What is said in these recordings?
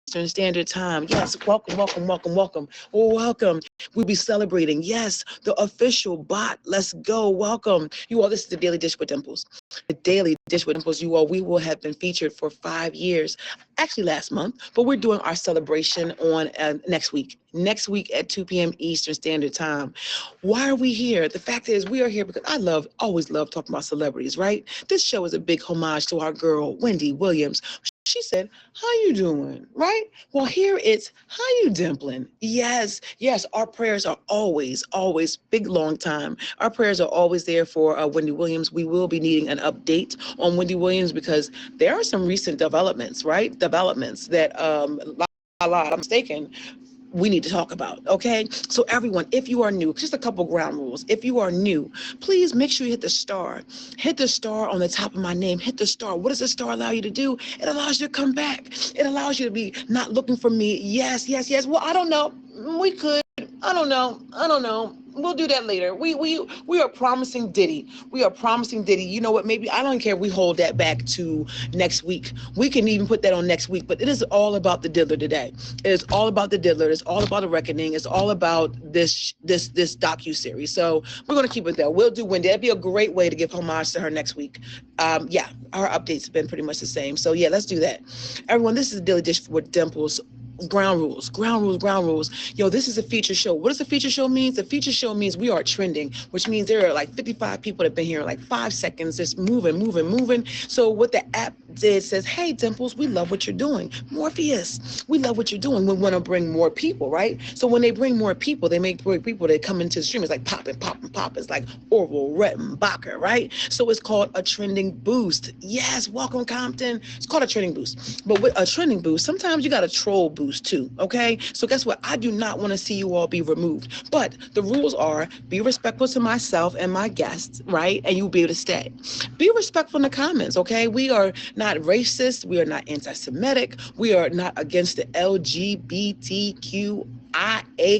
Eastern Standard Time. Yes, welcome, welcome, welcome, welcome. Welcome. We'll be celebrating. Yes, the official bot. Let's go. Welcome. You all, this is the Daily Dish with Dimples. The Daily Dish with Dimples, you all, we will have been featured for 5 years. Actually, last month, but we're doing our celebration on next week. Next week at 2 p.m. Eastern Standard Time. Why are we here? The fact is, we are here because always love talking about celebrities, right? This show is a big homage to our girl, Wendy Williams. She said, how you doing? Right? Well, here it's, how you dimpling? Yes, yes, our prayers are always, big, long time. Our prayers are always there for Wendy Williams. We will be needing an update on Wendy Williams because there are some recent developments, right? Developments that, I'm mistaken, we need to talk about, okay? So everyone, if you are new, just a couple ground rules. If you are new, please make sure you hit the star. Hit the star on the top of my name. Hit the star. What does the star allow you to do? It allows you to come back. It allows you to be not looking for me. Yes, yes, yes. Well, I don't know. We could. I don't know. We'll do that later. We are promising Diddy. We are promising Diddy. You know what? Maybe I don't care if we hold that back to next week. We can even put that on next week. But it is all about the diddler today. It is all about the diddler. It's all about the reckoning. It's all about this docu-series. So we're gonna keep it there. We'll do Wendy. That'd be a great way to give homage to her next week. Yeah, her updates have been pretty much the same. So yeah, let's do that. Everyone, this is Daily Dish with Dimples. Ground rules. Yo, this is a feature show. What does a feature show mean? A feature show means we are trending, which means there are like 55 people that have been here in like 5 seconds, just moving. So what the app did says, hey, Dimples, we love what you're doing. Morpheus, we love what you're doing. We want to bring more people, right? So when they bring more people, they make more people that come into the stream. It's like pop. It's like Orville Rettenbacher, right? So it's called a trending boost. Yes, welcome, Compton. It's called a trending boost. But with a trending boost, sometimes you got a troll boost too, okay? So guess what? I do not want to see you all be removed. But the rules are be respectful to myself and my guests, right? And you'll be able to stay. Be respectful in the comments, okay? We are not racist. We are not anti-Semitic. We are not against the LGBTQIA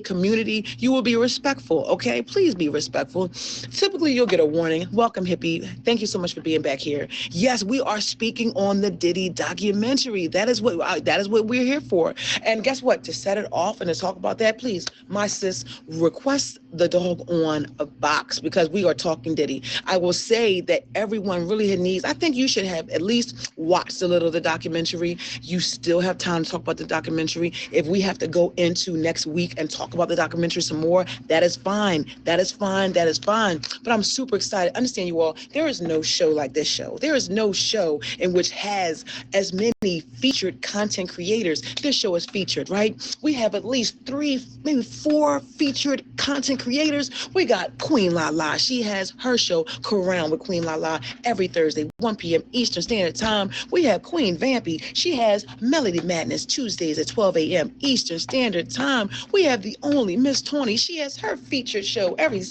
community. You will be respectful, okay? Please be respectful. Typically, you'll get a warning. Welcome, hippie. Thank you so much for being back here. Yes, we are speaking on the Diddy documentary. That is what we're here for. And guess what? To set it off and to talk about that, please, my sis, request the dog on a box because we are talking Diddy. I will say that everyone really needs, I think you should have at least watched a little of the documentary. You still have time to talk about the documentary. If we have to go into next week and talk about the documentary some more, that is fine. That is fine. But I'm super excited. Understand, you all, there is no show like this show. There is no show in which has as many featured content creators. This show is featured, right? We have at least 3, maybe 4 featured content creators. We got Queen Lala. She has her show, Crown with Queen Lala, every Thursday, 1 p.m. Eastern Standard Time. We have Queen Vampy. She has Melody Madness Tuesdays at 12 a.m. Eastern Standard Time. We have the only Miss Tony. She has her featured show every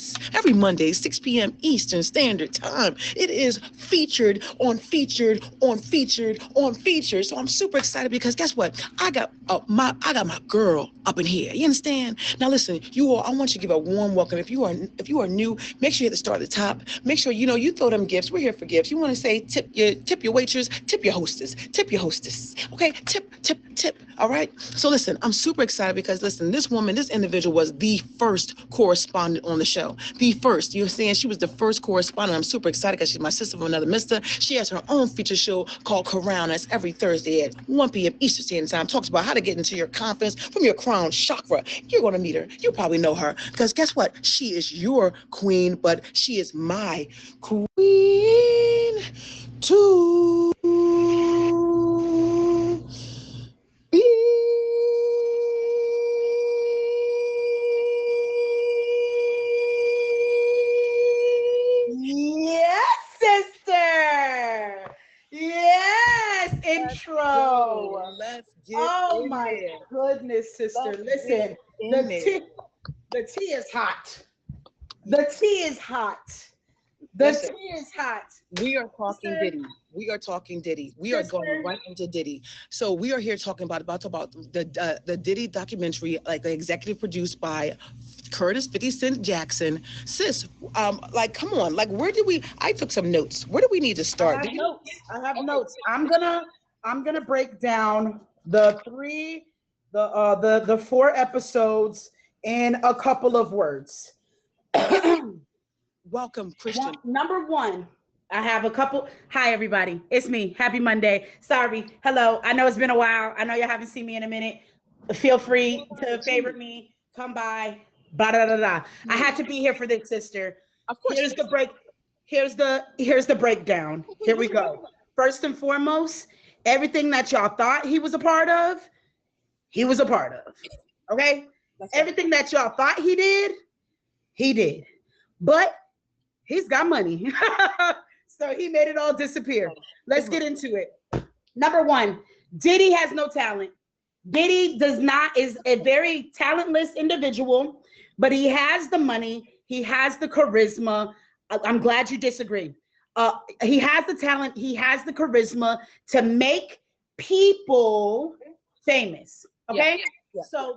Monday, 6 p.m. Eastern Standard Time. It is featured on featured. So I'm super excited because guess what? I got my girl up in here. You understand? Now listen, you all, I want you to give a warm welcome. If you are new, make sure you hit the star at the top. Make sure you throw them gifts. We're here for gifts. You want to say tip your waitress, tip your hostess. Okay, tip. All right. So listen, I'm super excited because listen, this individual was the first correspondent on the show. The first. You understand? She was the first correspondent. I'm super excited because she's my sister from another mister. She has her own feature show called Crown. That's every Thursday at 1 p.m. Eastern Standard Time. Talks about how to get into your confidence from your crown chakra. You're going to meet her. You probably know her because guess what? She is your queen, but she is my queen to be. Yes, sister. Yes, intro. Let's get Oh in my there. goodness, sister. Let's Listen, get in the there. tea, the tea is hot. The tea is hot. The Listen, tea is hot. we are talking Sister, Diddy. We are talking Diddy. We are going sister. right into Diddy. So we are here talking about the Diddy documentary, like the executive produced by Curtis 50 Cent Jackson. Sis, like, come on, like, I took some notes. Where do we need to I start? have notes. I have notes. I'm gonna break down the 3 the 4 episodes in a couple of words. Welcome, Christian. Number one, I have a couple. Hi, everybody. It's me. Happy Monday. Sorry. Hello. I know it's been a while. I know you haven't seen me in a minute. Feel free to favorite me. Come by. Ba da da da. I had to be here for this, sister. Of course. Here's the break. Here's the breakdown. Here we go. First and foremost, everything that y'all thought he was a part of, he was a part of. Okay? Everything that y'all thought he did. But he's got money. So he made it all disappear. Let's get into it. Number one, Diddy has no talent. Diddy is a very talentless individual, but he has the money. He has the charisma. I'm glad you disagree. He has the talent. He has the charisma to make people famous. Okay? Yeah. So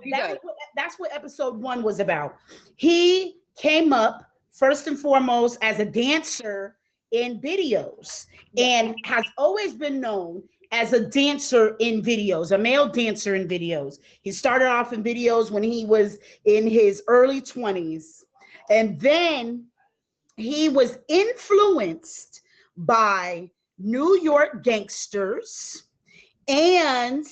that's what episode 1 was about. He came up first and foremost as a dancer in videos and has always been known as a dancer in videos, a male dancer in videos. He started off in videos when he was in his early 20s. And then he was influenced by New York gangsters and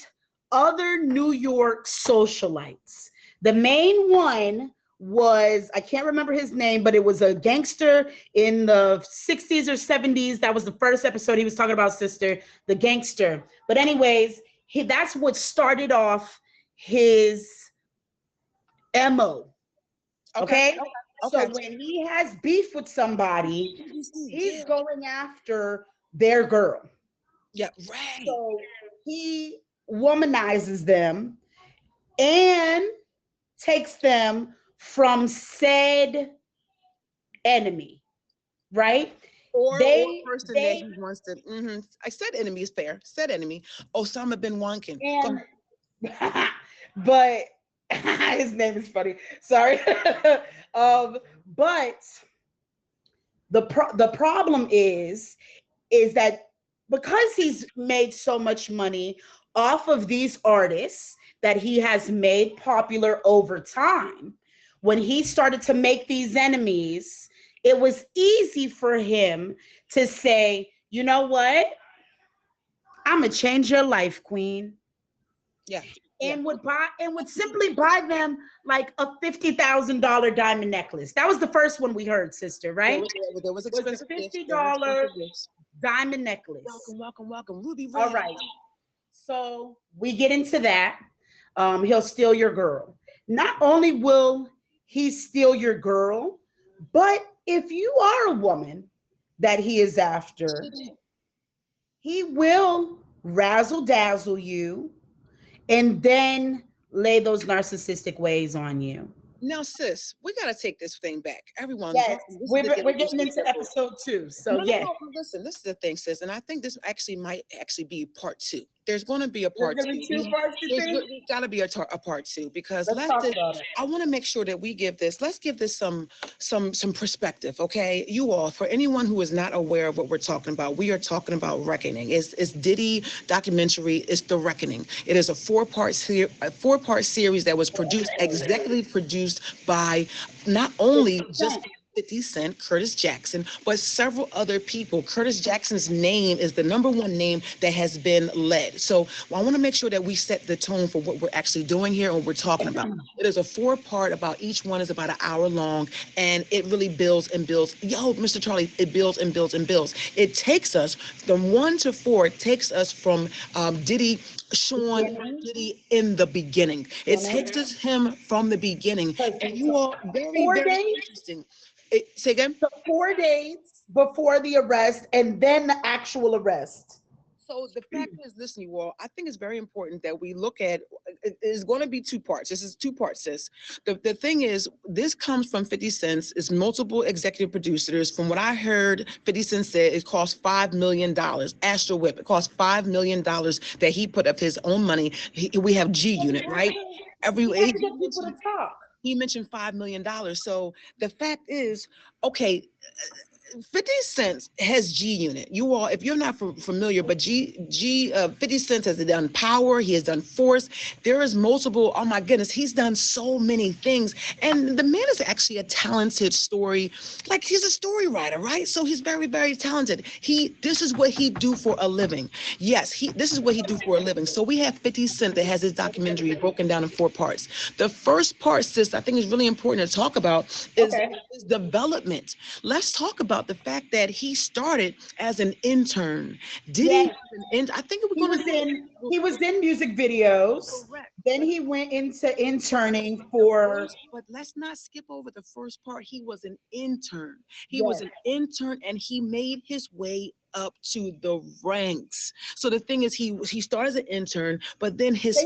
other New York socialites. The main one was, I can't remember his name, but it was a gangster in the 60s or 70s. That was the first episode he was talking about, sister, the gangster. But anyways, that's what started off his MO. Okay? So when he has beef with somebody, he's going after their girl. Yeah, right. So he womanizes them and takes them from said enemy, right? Or person that he wants to. I said enemy is fair. Said enemy, Osama bin Laden. But his name is funny. Sorry. But the problem is that because he's made so much money off of these artists that he has made popular over time, when he started to make these enemies, it was easy for him to say, you know what? I'm gonna change your life, queen. Yeah. And would simply buy them like a $50,000 diamond necklace. That was the first one we heard, sister, right? There was expensive. $50 diamond necklace. Welcome, Ruby Red. All right. So we get into that. He'll steal your girl. Not only will he steal your girl, but if you are a woman that he is after, he will razzle dazzle you and then lay those narcissistic ways on you. Now, sis, we got to take this thing back. Everyone, yes, we're getting into episode 2. So, no, listen, this is the thing, sis, and I think this might be part 2. There's going to be a part 2. There's got to be a part 2 because I want to make sure that we give this. Let's give this some perspective, okay? You all, for anyone who is not aware of what we're talking about, we are talking about Reckoning. It's Diddy documentary. It's The Reckoning. It is a 4-part series that was executively produced by not only just 50 Cent, Curtis Jackson, but several other people. Curtis Jackson's name is the #1 name that has been led. So I want to make sure that we set the tone for what we're actually doing here and what we're talking about. It is a 4-part, about each one is about an hour long, and it really builds and builds. Yo, Mr. Charlie, it builds and builds and builds. It takes us from 1 to 4. It takes us from Diddy in the beginning. It takes us him from the beginning. And you all very interesting. Say again? So 4 days before the arrest and then the actual arrest. So the fact is, listen, you all, I think it's very important that we look at, it's going to be 2 parts. This is 2 parts, sis. The thing is, this comes from 50 Cent. It's multiple executive producers. From what I heard, 50 Cent said it cost $5 million. Astro Whip, it cost $5 million that he put up his own money. We have G Unit, right? He mentioned $5 million. So the fact is, okay, 50 Cent has G Unit. You all, if you're not familiar, but 50 Cent has done Power. He has done Force. There is multiple. Oh my goodness, he's done so many things. And the man is actually a talented story. Like he's a story writer, right? So he's very, very talented. This is what he do for a living. Yes, this is what he do for a living. So we have 50 Cent that has his documentary broken down in 4 parts. The first part, sis, I think is really important to talk about is his development. Let's talk about the fact that he started as an intern. I think he was in music videos. Correct. Then he went into interning for. But let's not skip over the first part. He was an intern. He was an intern, and he made his way up to the ranks. So the thing is, he started as an intern, but then his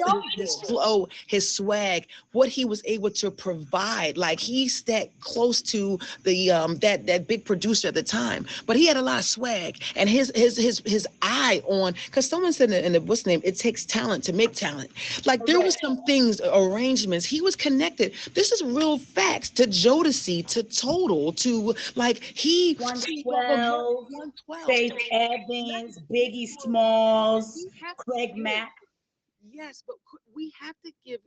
flow, his swag, what he was able to provide, like he stepped close to the that big producer at the time, but he had a lot of swag and his eye on, because someone said in the what's name, it takes talent to make talent. Like there was some things, arrangements, he was connected. This is real facts, to Jodeci, to Total, to like 112. Faith Evans, Biggie Smalls, Craig Mack. Yes, but we have to give,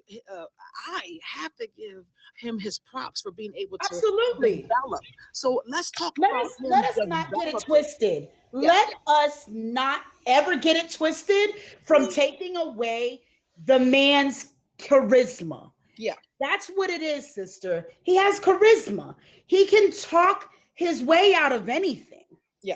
I have to give him his props for being able to develop. So let's talk about let us not get it twisted. Yeah. Let us not ever get it twisted from taking away the man's charisma. Yeah. That's what it is, sister. He has charisma. He can talk his way out of anything. Yeah.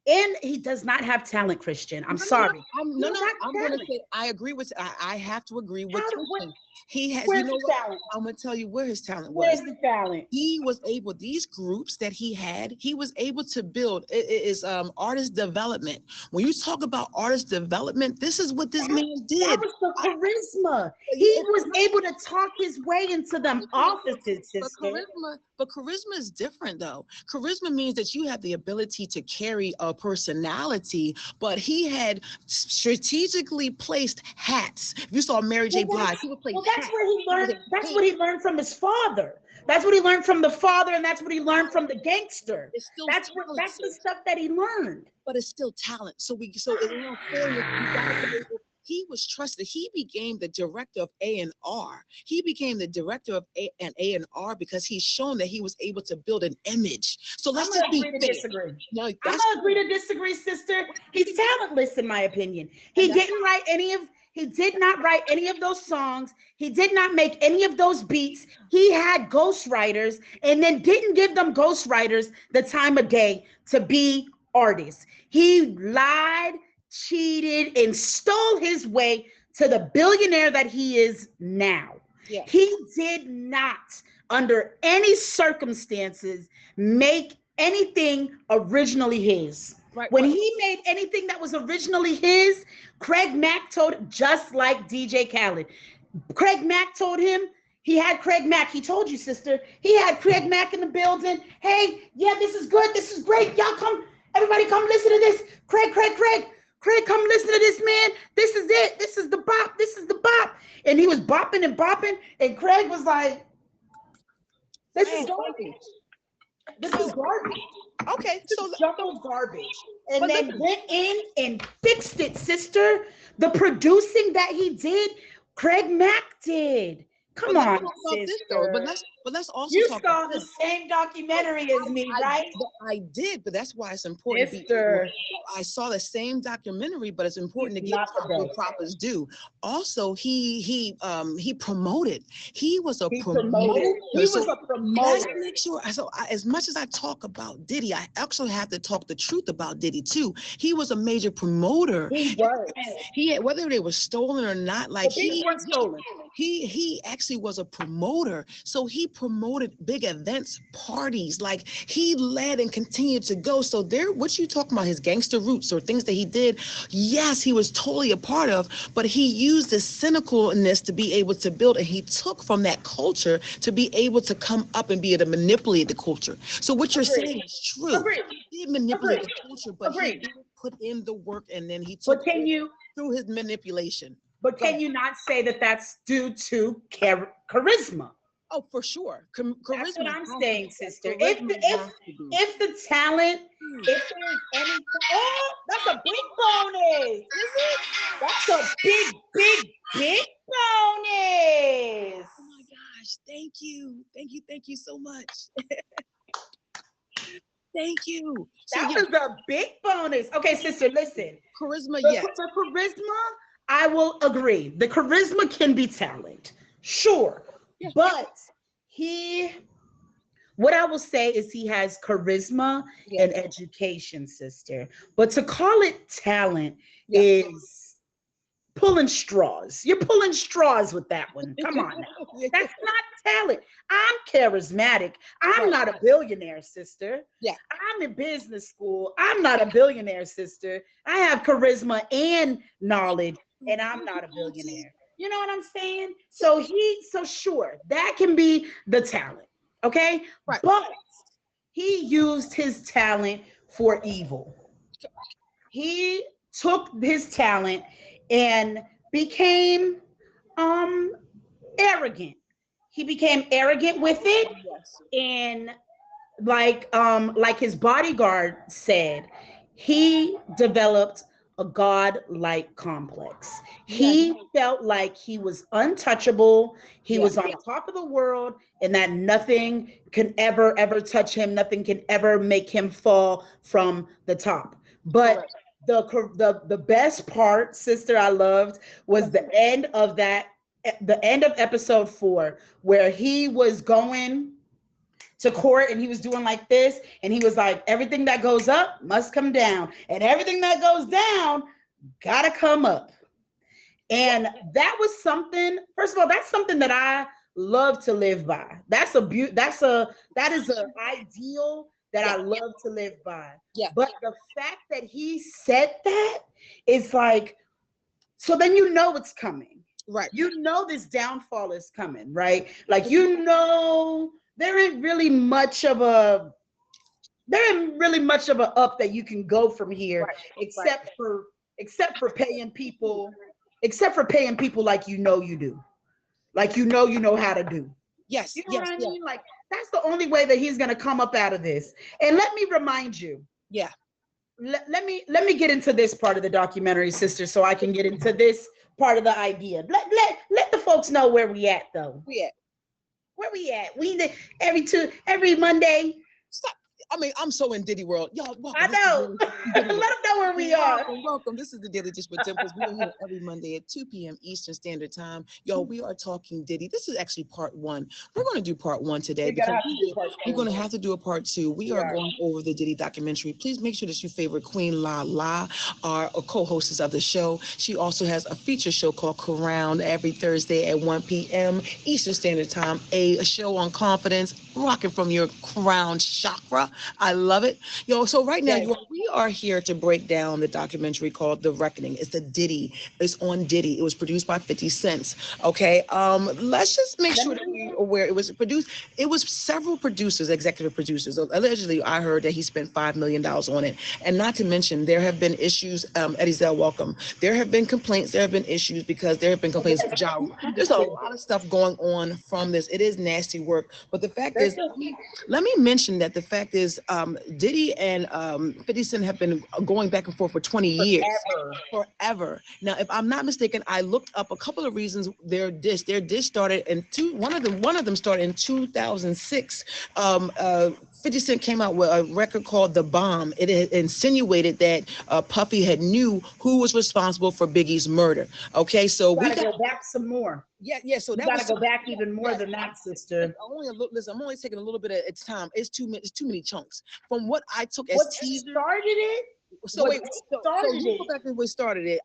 And he does not have talent, Christian. I'm sorry. I'm going to say, I agree with, I have to agree with you. He has, where's his talent? I'm going to tell you where his talent was. Where's the talent? He was able, these groups that he had, he was able to build, it is artist development. When you talk about artist development, this is what this man did. That was the charisma. He was able to talk his way into them offices, sister. But charisma is different though. Charisma means that you have the ability to carry a personality, but he had strategically placed hats. If you saw Mary J. Blige, he would play hats. That's where he learned. That's what he learned from his father. That's what he learned from the father, and that's what he learned from the gangster. That's the stuff that he learned. But it's still talent. So it's real fair. He was trusted. He became the director of A&R. He became the director of A&R because he's shown that he was able to build an image. So let's just be fair. Disagree. No, I'm gonna agree to disagree, sister. He's talentless, in my opinion. He did not write any of those songs. He did not make any of those beats. He had ghostwriters and then didn't give them ghostwriters the time of day to be artists. He lied, cheated, and stole his way to the billionaire that he is now. Yeah. He did not, under any circumstances, make anything originally his. When he made anything that was originally his, Craig Mack told, just like DJ Khaled. Craig Mack told him, he had Craig Mack, he told you, sister, he had Craig Mack in the building. Hey, yeah, this is good, this is great. Y'all come, everybody come listen to this. Craig, come listen to this, man. This is it. This is the bop. This is the bop. And he was bopping and bopping. And Craig was like, this is garbage. This is garbage. Okay, so jumbo garbage. And then went in and fixed it, sister. The producing that he did, Craig Mack did. Come on, sister. But let's also you saw the same documentary as me, right? I did, but that's why it's important. Sister. I saw the same documentary, but it's important to give what props due. Also, he promoted. He was a promoter. He was a promoter. Let's make sure. So as much as I talk about Diddy, I actually have to talk the truth about Diddy too. He was a major promoter. He was. He whether they were stolen or not, like he weren't stolen. He actually was a promoter. So he promoted big events, parties, like he led and continued to go. So what you talking about, his gangster roots or things that he did, yes, he was totally a part of, but he used the cynicalness to be able to build, and he took from that culture to be able to come up and be able to manipulate the culture. So what you're saying is true. He did manipulate the culture, but he didn't put in the work, and then he took through his manipulation. But can you not say that that's due to charisma? Oh, for sure. That's what Charisma I'm has saying, to- sister. charisma has to be. If the talent, if there's any, oh, that's a big bonus. Is it? That's a big bonus. Oh my gosh, thank you. Thank you so much. Thank you. So That yeah, was a big bonus. Okay, sister, listen. charisma, The, yes. the charisma, I will agree. The charisma can be talent, sure. Yeah. But what I will say is he has charisma Yeah. and education, sister. But to call it talent Yeah. is pulling straws. You're pulling straws with that one. Come on now. That's not talent. I'm charismatic. I'm Right. not a billionaire, sister. Yeah. I'm in business school. I'm not a billionaire, sister. I have charisma and knowledge, and I'm not a billionaire. You know what I'm saying? So sure, that can be the talent. Okay. Right. But he used his talent for evil. He took his talent and became arrogant. He became arrogant with it, Yes. and like his bodyguard said, he developed a god-like complex. He felt like he was untouchable, he was on top of the world, and that nothing can ever touch him, nothing can ever make him fall from the top. But the best part, sister, I loved was the end of episode 4, where he was going to court and he was doing like this, and he was like, everything that goes up must come down, and everything that goes down gotta come up. And that was something, first of all, that's something that I love to live by. That is an ideal that I love to live by. Yeah. But the fact that he said that is like, so then you know it's coming. Right. You know this downfall is coming, right? Like, you know, there ain't really much of a up that you can go from here, except for paying people, like you know you do, like you know how to do. Yes. You know what I mean? Like, that's the only way that he's gonna come up out of this. And let me remind you. Yeah. Let me get into this part of the documentary, sister, so I can get into this part of the idea. Let the folks know where we at, though. Where we at? We every Monday. Stop. I mean, I'm so in Diddy world. Y'all, welcome. I know. Let them know where we are. Welcome. This is the Daily Dish with Dimples. We are here every Monday at 2 p.m. Eastern Standard Time. Y'all, we are talking Diddy. This is actually part 1. We're going to do part 1 today because we're going to have to do a part 2. We are going over the Diddy documentary. Please make sure that you favorite Queen La La, our co-hostess of the show. She also has a feature show called Crowned every Thursday at 1 p.m. Eastern Standard Time, a show on confidence, rocking from your crown chakra. I love it. Yo, so right now, we are here to break down the documentary called The Reckoning. It's the Diddy. It's on Diddy. It was produced by 50 Cent. Okay. Let's just make sure that we're aware it was produced. It was several producers, executive producers. Allegedly, I heard that he spent $5 million on it. And not to mention, there have been issues, Eddie Zell, welcome. There have been complaints. There have been issues because there have been complaints. There's a lot of stuff going on from this. It is nasty work. But the fact is, let me mention that the fact is, Diddy and 50 Cent have been going back and forth for 20 years. Forever. Now, if I'm not mistaken, I looked up a couple of reasons their dish started in one of them started in 2006. 50 Cent came out with a record called The Bomb. It insinuated that Puffy had knew who was responsible for Biggie's murder. Okay, so we got to go back some more. Yeah. So that gotta go back even more than that, sister. I'm only taking a little bit of its time. It's too many chunks. From what I took as teaser, started it. So wait, so you go back and we started it.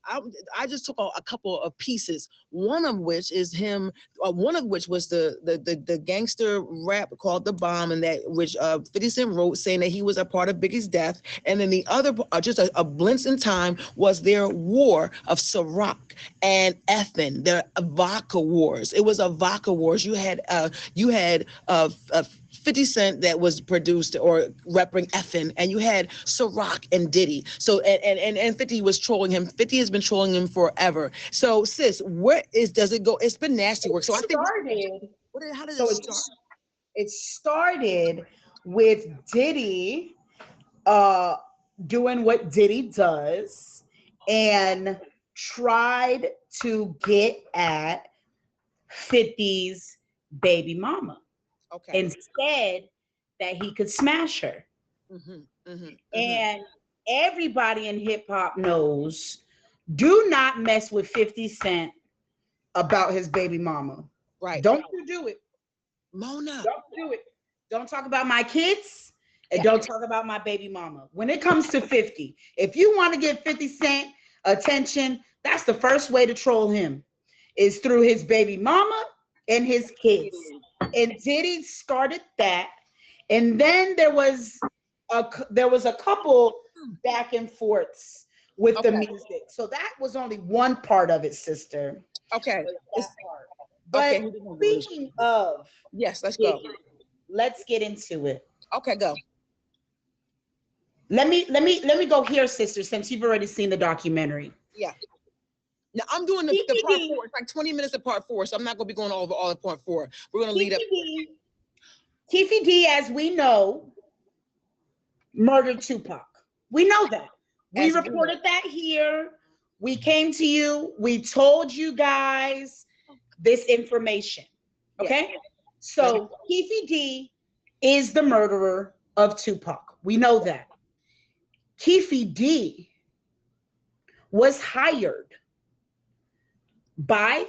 I just took a couple of pieces. One of which is him. One of which was the gangster rap called The Bomb, and that which 50 Cent wrote saying that he was a part of Biggie's death. And then the other, just a glimpse in time, was their war of Ciroc and Effin, the vodka wars. It was a vodka wars. You had 50 Cent that was produced or repping Effin, and you had Ciroc and Diddy. So and 50 was trolling him. 50 has been trolling him forever. So sis, does it go? It's been nasty work. So I think How did So it start? it started with Diddy doing what Diddy does and tried to get at 50's baby mama Okay. and said that he could smash her. Mm-hmm. And everybody in hip hop knows, do not mess with 50 Cent about his baby mama. Right. Don't you do it. Mona. Don't do it. Don't talk about my kids and Yeah. don't talk about my baby mama. When it comes to 50, if you want to give 50 Cent attention, that's the first way to troll him is through his baby mama and his kids. And Diddy started that. And then there was a couple back and forths with the Okay. music. So that was only one part of it, sister. Okay. That part. But Okay. speaking of Yes, let's go. Diddy, let's get into it. Okay, go. Let me go here, sister, since you've already seen the documentary. Yeah. Now I'm doing the part 4. It's like 20 minutes of part 4, so I'm not gonna be going over all of part 4. We're gonna lead up. Keefe D, as we know, murdered Tupac. We know that. We reported that here. We came to you. We told you guys this information. Okay? Yeah. So Keefe D is the murderer of Tupac. We know that. Keefe D was hired by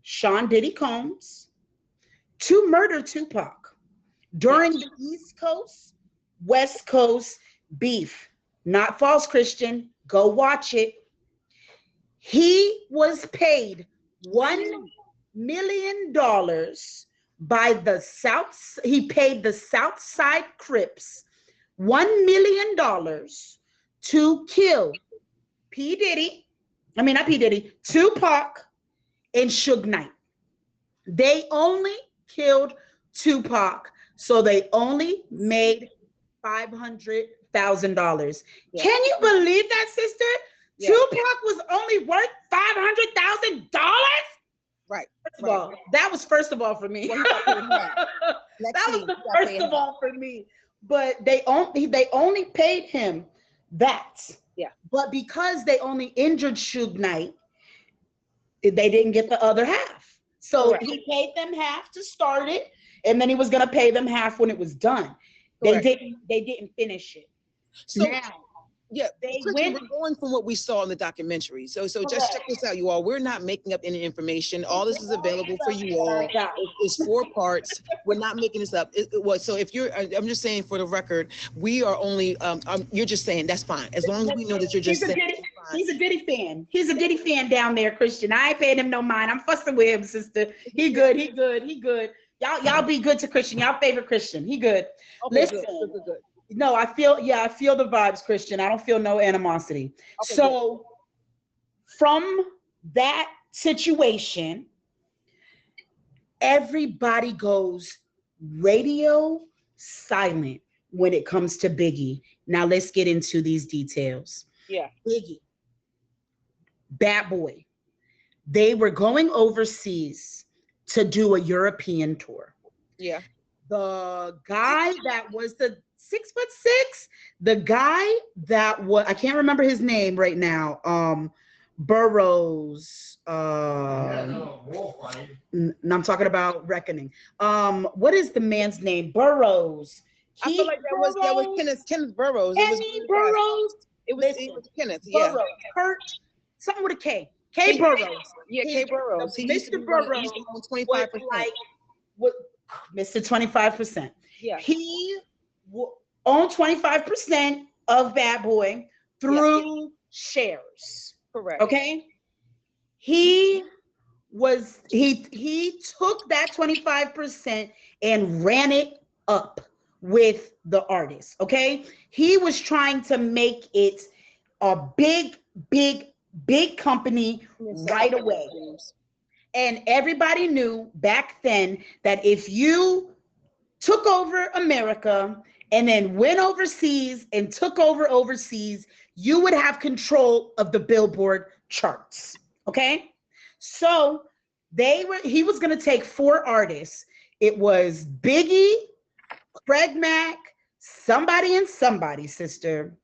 Sean Diddy Combs to murder Tupac during the East Coast, West Coast beef. Not false, Christian. Go watch it. He was paid $1 million by the South. He paid the Southside Crips $1 million to kill Tupac and Suge Knight. They only killed Tupac, so they only made $500,000. Yeah. Can you believe that, sister? Yeah. Tupac was only worth $500,000. Right. First of all, that was first of all for me. That was the first of all for me. But they only paid him that. Yeah. But because they only injured Suge Knight, they didn't get the other half. So Correct. he paid them half to start it, and then he was gonna pay them half when it was done. Correct. They didn't finish it. So now, yeah, Kristen, we're going from what we saw in the documentary. So just check this out, you all. We're not making up any information. All this is available for you all. It's 4 parts. We're not making this up. So if you're, I'm just saying for the record, we are only, you're just saying that's fine. As long as we know that you're just saying. He's a Diddy fan. He's a Diddy fan down there, Christian. I ain't paying him no mind. I'm fussing with him, sister. He good. He good. He good. Y'all be good to Christian. Y'all favorite Christian. He good. Okay, listen. Good. No, I feel the vibes, Christian. I don't feel no animosity. Okay, so from that situation, everybody goes radio silent when it comes to Biggie. Now let's get into these details. Yeah. Biggie, Bad Boy, they were going overseas to do a European tour. Yeah. The guy that was the 6'6", the guy that was, I can't remember his name right now. Burroughs. I'm talking about Reckoning. What is the man's name? Burroughs. I feel like that was Kenneth Burroughs. Kenny Burroughs. It was Kenneth. Yeah. Burroughs. Kurt. Something with a K. K. Burroughs. Yeah, K. Burroughs. Mr. Burroughs. 25%. Mr. 25%. Yeah. He owned 25% of Bad Boy through shares. Correct. Okay. He took that 25% and ran it up with the artist. Okay. He was trying to make it a big company right away. And everybody knew back then that if you took over America and then went overseas and took over overseas, you would have control of the Billboard charts. Okay. So he was going to take 4 artists It was Biggie, Craig Mack, somebody and somebody, sister.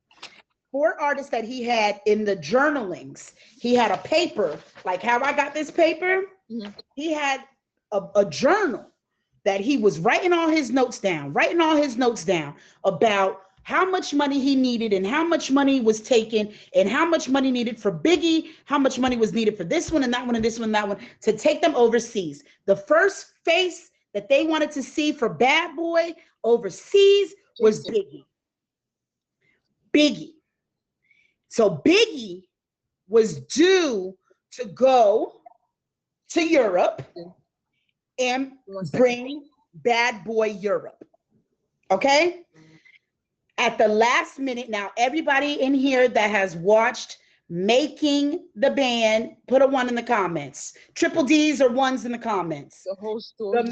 4 artists that he had in the journalings. He had a paper, like how I got this paper. Mhm. He had a journal that he was writing all his notes down about how much money he needed and how much money was taken and how much money needed for Biggie, how much money was needed for this one and that one and this one and that one to take them overseas. The first face that they wanted to see for Bad Boy overseas was Biggie. Biggie. So Biggie was due to go to Europe and bring Bad Boy Europe. Okay? At the last minute, now everybody in here that has watched Making the Band, put a 1 in the comments. Triple D's or 1s in the comments. The whole story.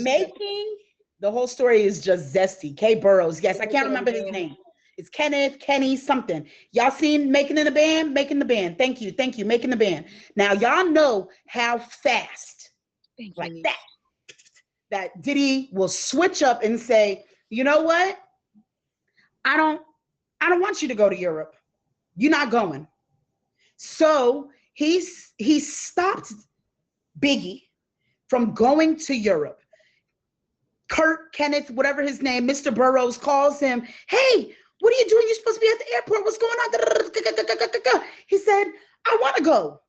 The whole story is just zesty. K Burrows. Yes, I can't remember his name. It's Kenneth, Kenny, something. Y'all seen Making the Band? Making the Band. Thank you. Making the Band. Now y'all know how fast, like that Diddy will switch up and say, you know what? I don't want you to go to Europe. You're not going. So he stopped Biggie from going to Europe. Kurt, Kenneth, whatever his name, Mr. Burrows calls him, hey, what are you doing? You're supposed to be at the airport. What's going on? He said, I want to go.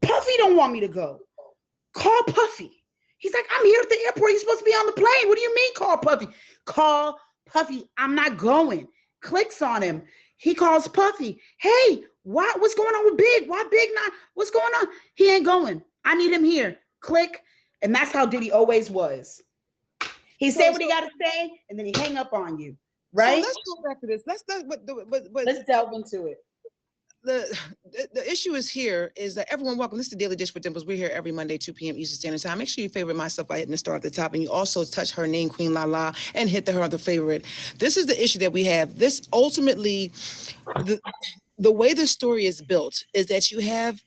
Puffy don't want me to go. Call Puffy. He's like, I'm here at the airport. You're supposed to be on the plane. What do you mean call Puffy? Call Puffy. I'm not going. Clicks on him. He calls Puffy. Hey, what's going on with Big? Why Big not? What's going on? He ain't going. I need him here. Click. And that's how Diddy always was. He said what he got to say, and then he hang up on you, right? So let's go back to this. Let's delve into it. The issue is here is that everyone welcome. This is the Daily Dish with Dimples. We're here every Monday, 2 p.m. Eastern Standard Time. Make sure you favorite myself by hitting the star at the top, and you also touch her name, Queen Lala, and hit her other favorite. This is the issue that we have. This ultimately, the way the story is built is that you have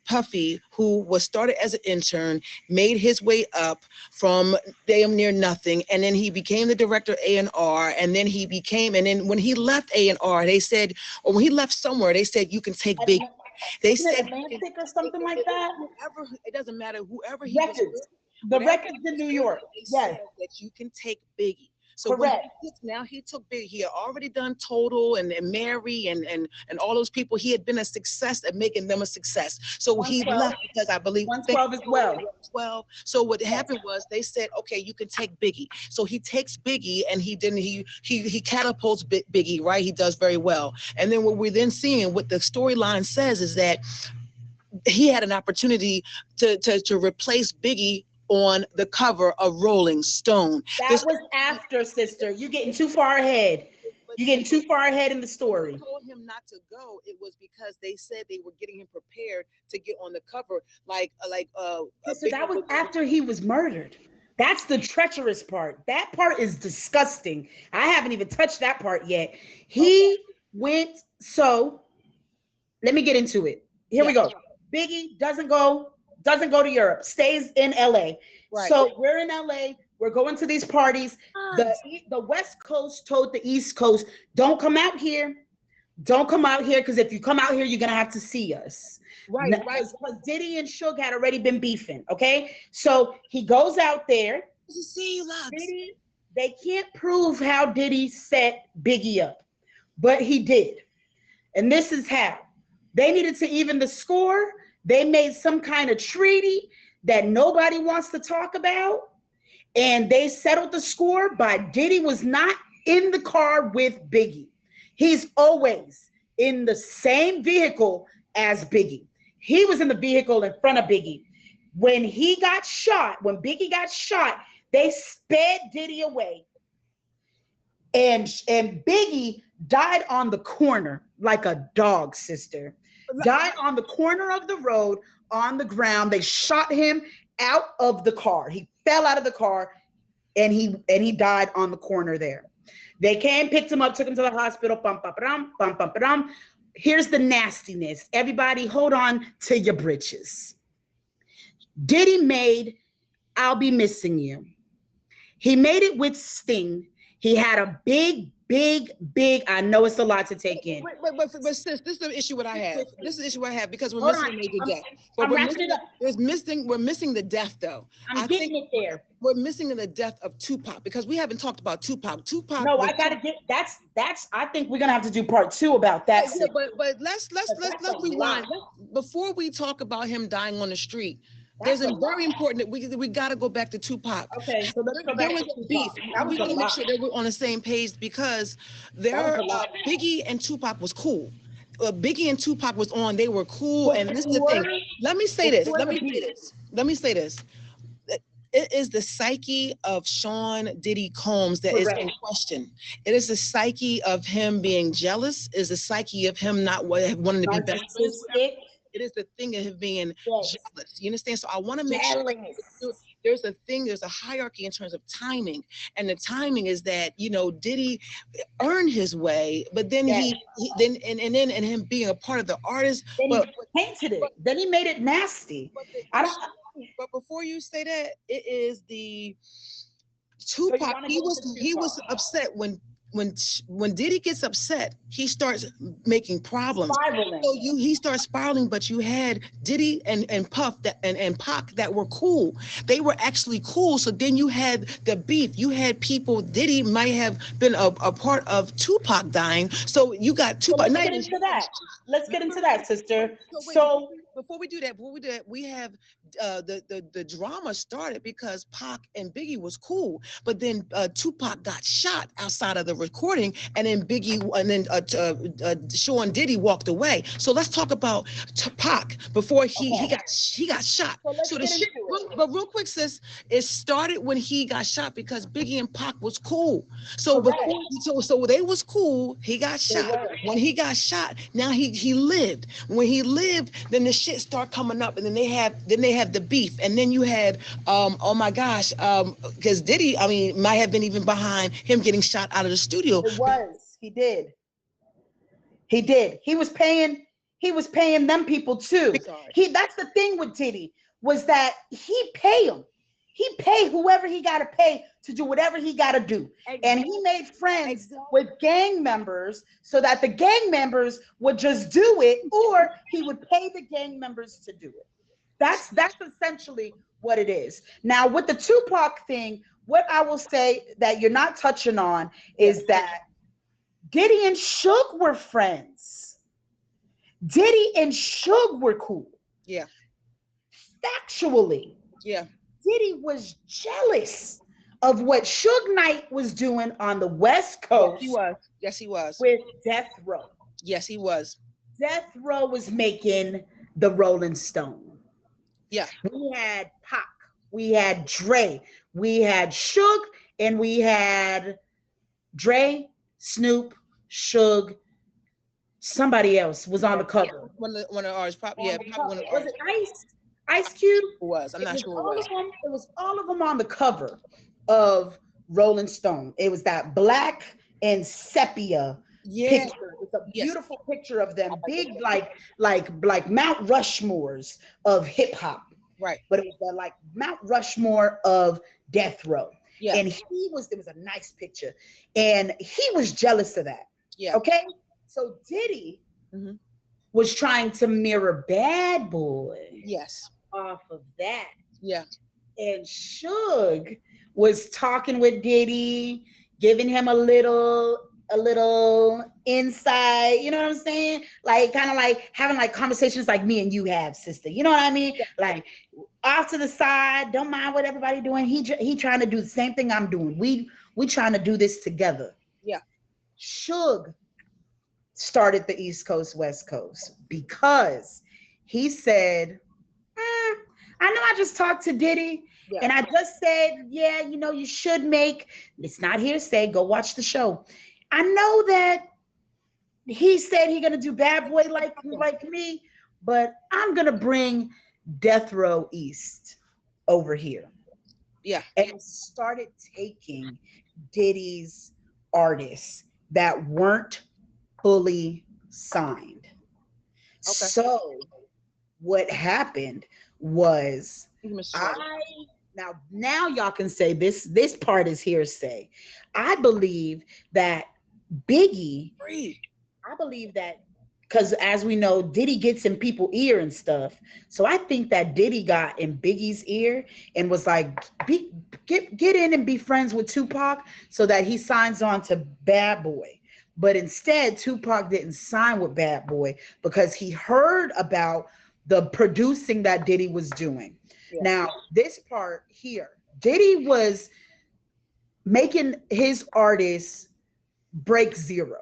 Puffy, who was started as an intern, made his way up from damn near nothing, and then he became the director of A&R, and then when he left A&R, they said, or when he left somewhere, they said, you can take Big. They said Atlantic or something like that. Whoever, it doesn't matter, whoever he records. was with, the records in New York. Yes, that you can take Biggie. So correct. Now he took Big. He had already done Total and Mary and all those people. He had been a success at making them a success. So he left because I believe 112 as well. 12. So what happened was they said, okay, you can take Biggie. So he takes Biggie and he catapults Biggie, right? He does very well. And then what we're then seeing, what the storyline says is that he had an opportunity to replace Biggie on the cover of Rolling Stone. That was after, sister. You're getting too far ahead. You're getting too far ahead in the story. They told him not to go. It was because they said they were getting him prepared to get on the cover. So that was after he was murdered. That's the treacherous part. That part is disgusting. I haven't even touched that part yet. He went, so let me get into it. Here we go. Biggie doesn't go to Europe, stays in LA. Right. So we're in LA, we're going to these parties. The West Coast told the East Coast, don't come out here, because if you come out here, you're gonna have to see us. Right. Because Diddy and Suge had already been beefing, okay? So he goes out there. Diddy, they can't prove how Diddy set Biggie up, but he did. And this is how. They needed to even the score. They made some kind of treaty that nobody wants to talk about, and they settled the score by Diddy was not in the car with Biggie. He's always in the same vehicle as Biggie. He was in the vehicle in front of Biggie. When Biggie got shot, they sped Diddy away. And Biggie died on the corner like a dog, sister. Died on the corner of the road on the ground. They shot him out of the car. He fell out of the car and he died on the corner there. They came, picked him up, took him to the hospital. Bum, bum, ba-dum, bum, bum, ba-dum. Here's the nastiness. Everybody hold on to your britches. Diddy made I'll be missing you. He made it with Sting. He had a big, I know it's a lot to take in. But sis, this is the issue what I have. This is the issue I have because we're Hold missing on. a major I'm- death. But I'm we're wrapping missing, it up. we're missing the death though. I'm getting it there. We're missing the death of Tupac because we haven't talked about Tupac. Tupac. No, I gotta get that's. I think we're gonna have to do part 2 about that. Yeah, but let's that's a rewind. lot. Before we talk about him dying on the street, That's there's a a very lot. important that we got to go back to Tupac. Okay, so let's go There back was to a beef. Tupac. That was We a gotta make lot. sure that we're on the same page because That was a lot. Biggie and Tupac was cool. Biggie and Tupac was on. They were cool. But And this is the thing. Let me say this. Let me say this. It is the psyche of Sean Diddy Combs that is in Correct. question. It is the psyche of him being jealous. It is the psyche of him not wanting to be best friends. Narcissistic. It is the thing of him being Yes. jealous. You understand? So I want to make sure Jealous. there's a hierarchy in terms of timing. And the timing is that, Diddy earned his way, but then Yes. and him being a part of the artist. Then But, he painted it. Then he made it nasty. I don't. but before you say that, it is the you Tupac. wanna He go was to he was Tupac. upset when Diddy gets upset, he starts making problems. Spiraling. So he starts spiraling, but you had Diddy and Puff and Pac that were cool. They were actually cool. So then you had the beef. You had people. Diddy might have been a part of Tupac dying. So you got So Tupac. let's get into that. Let's get into that, sister. wait, So before we do that, we have the drama started because Pac and Biggie was cool, but then Tupac got shot outside of the recording, and then Sean Diddy walked away. So let's talk about Pac before he got shot. So let's So get into it. but real quick, sis, it started when he got shot because Biggie and Pac was cool. So so they was cool. He got shot. When he got shot, now he lived. When he lived, then the shit start coming up, and then they have the beef, and then you had oh my gosh, because Diddy, I mean, might have been even behind him getting shot out of the studio. it was. He did. He was paying them people too. That's the thing with Diddy, was that he pay them. He pay whoever he got to pay to do whatever he got to do. And he made friends with gang members so that the gang members would just do it, or he would pay the gang members to do it. That's essentially what it is. Now, with the Tupac thing, what I will say that you're not touching on is that Diddy and Suge were friends. Diddy and Suge were cool. Yeah. Factually. Yeah. Diddy was jealous of what Suge Knight was doing on the West Coast. Yes, he was. With Death Row. Yes, he was. Death Row was making the Rolling Stone. Yeah. We had Pac, we had Dre, we had Suge, and we had Dre, Snoop, Suge. Somebody else was on the cover. One of ours, probably. Yeah, Was it Ice Cube? It was. I'm not sure. It was all of them on the cover of Rolling Stone. It was that black and sepia picture. It's a beautiful picture of them, big like Mount Rushmores of hip hop. Right. But it was the, like Mount Rushmore of Death Row. Yeah. And it was a nice picture, and he was jealous of that. Yeah. Okay. So Diddy was trying to mirror Bad Boy. Yes. Off of that. Yeah. And Suge was talking with Diddy, giving him a little insight, you know what I'm saying? Like kind of like having like conversations like me and you have, sister. You know what I mean? Yeah. Like off to the side, don't mind what everybody doing. He trying to do the same thing I'm doing. We trying to do this together. Yeah. Suge started the East Coast, West Coast because he said, I know I just talked to Diddy, and I just said, yeah, you should make, it's not hearsay, go watch the show. I know that he said he's gonna do Bad Boy like me, but I'm gonna bring Death Row East over here. Yeah. And started taking Diddy's artists that weren't fully signed. Okay. So what happened was Now y'all can say this part is hearsay. I believe that Biggie, I believe that because as we know, Diddy gets in people's ear and stuff. So I think that Diddy got in Biggie's ear and was like, get in and be friends with Tupac so that he signs on to Bad Boy. But instead, Tupac didn't sign with Bad Boy because he heard about the producing that Diddy was doing. Yeah. Now, this part here, Diddy was making his artists break zero.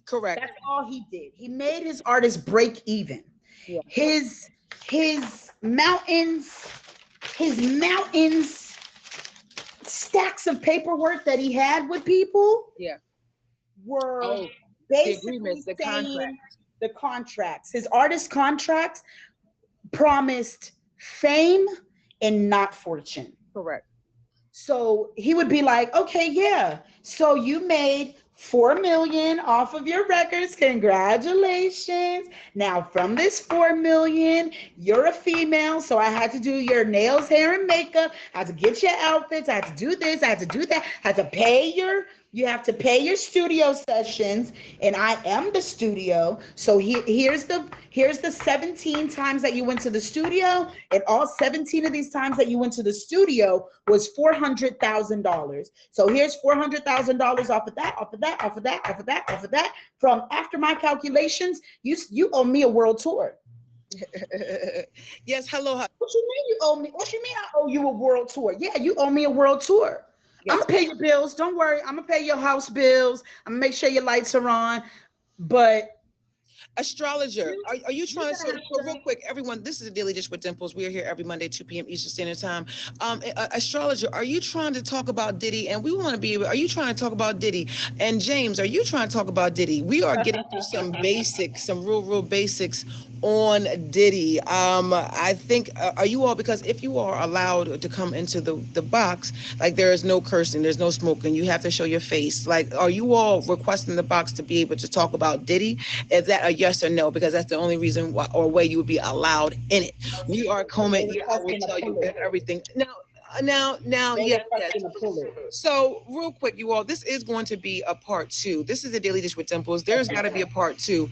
Correct. That's all he did. He made his artists break even. Yeah. His mountains, stacks of paperwork that he had with people. Yeah. Were The basically agreements, the contracts. the contracts. His artist contracts promised fame and not fortune. Correct. So he would be like, okay, yeah. So you made 4 million off of your records. Congratulations. Now from this 4 million, you're a female. So I had to do your nails, hair, and makeup. I had to get your outfits. I had to do this. I had to do that. I had to pay you have to pay your studio sessions, and I am the studio. So here's the 17 times that you went to the studio, and all 17 of these times that you went to the studio was $400,000. So here's $400,000 off of that, off of that, off of that, off of that, off of that. From after my calculations, you owe me a world tour. Yes, hello. What you mean you owe me? What you mean I owe you a world tour? Yeah, you owe me a world tour. Yes. I'm gonna pay your bills. Don't worry. I'm gonna pay your house bills. I'm gonna make sure your lights are on. But astrologer, are you trying to, so real quick, everyone, this is the Daily Dish with Dimples. We are here every Monday, 2 p.m. Eastern Standard Time. Astrologer, are you trying to talk about Diddy? And we want to be, are you trying to talk about Diddy? And James, are you trying to talk about Diddy? We are getting through some basics, some real basics on Diddy. I think, are you all, because if you are allowed to come into the box, like there is no cursing, there's no smoking, you have to show your face. Like, are you all requesting the box to be able to talk about Diddy? Is that a yes or no? Because that's the only reason why, or way you would be allowed in it. We are coming here, I will tell you everything. Now, yes. So real quick, you all, this is going to be a part 2. This is the Daily Dish with Dimples. There's got to be a part 2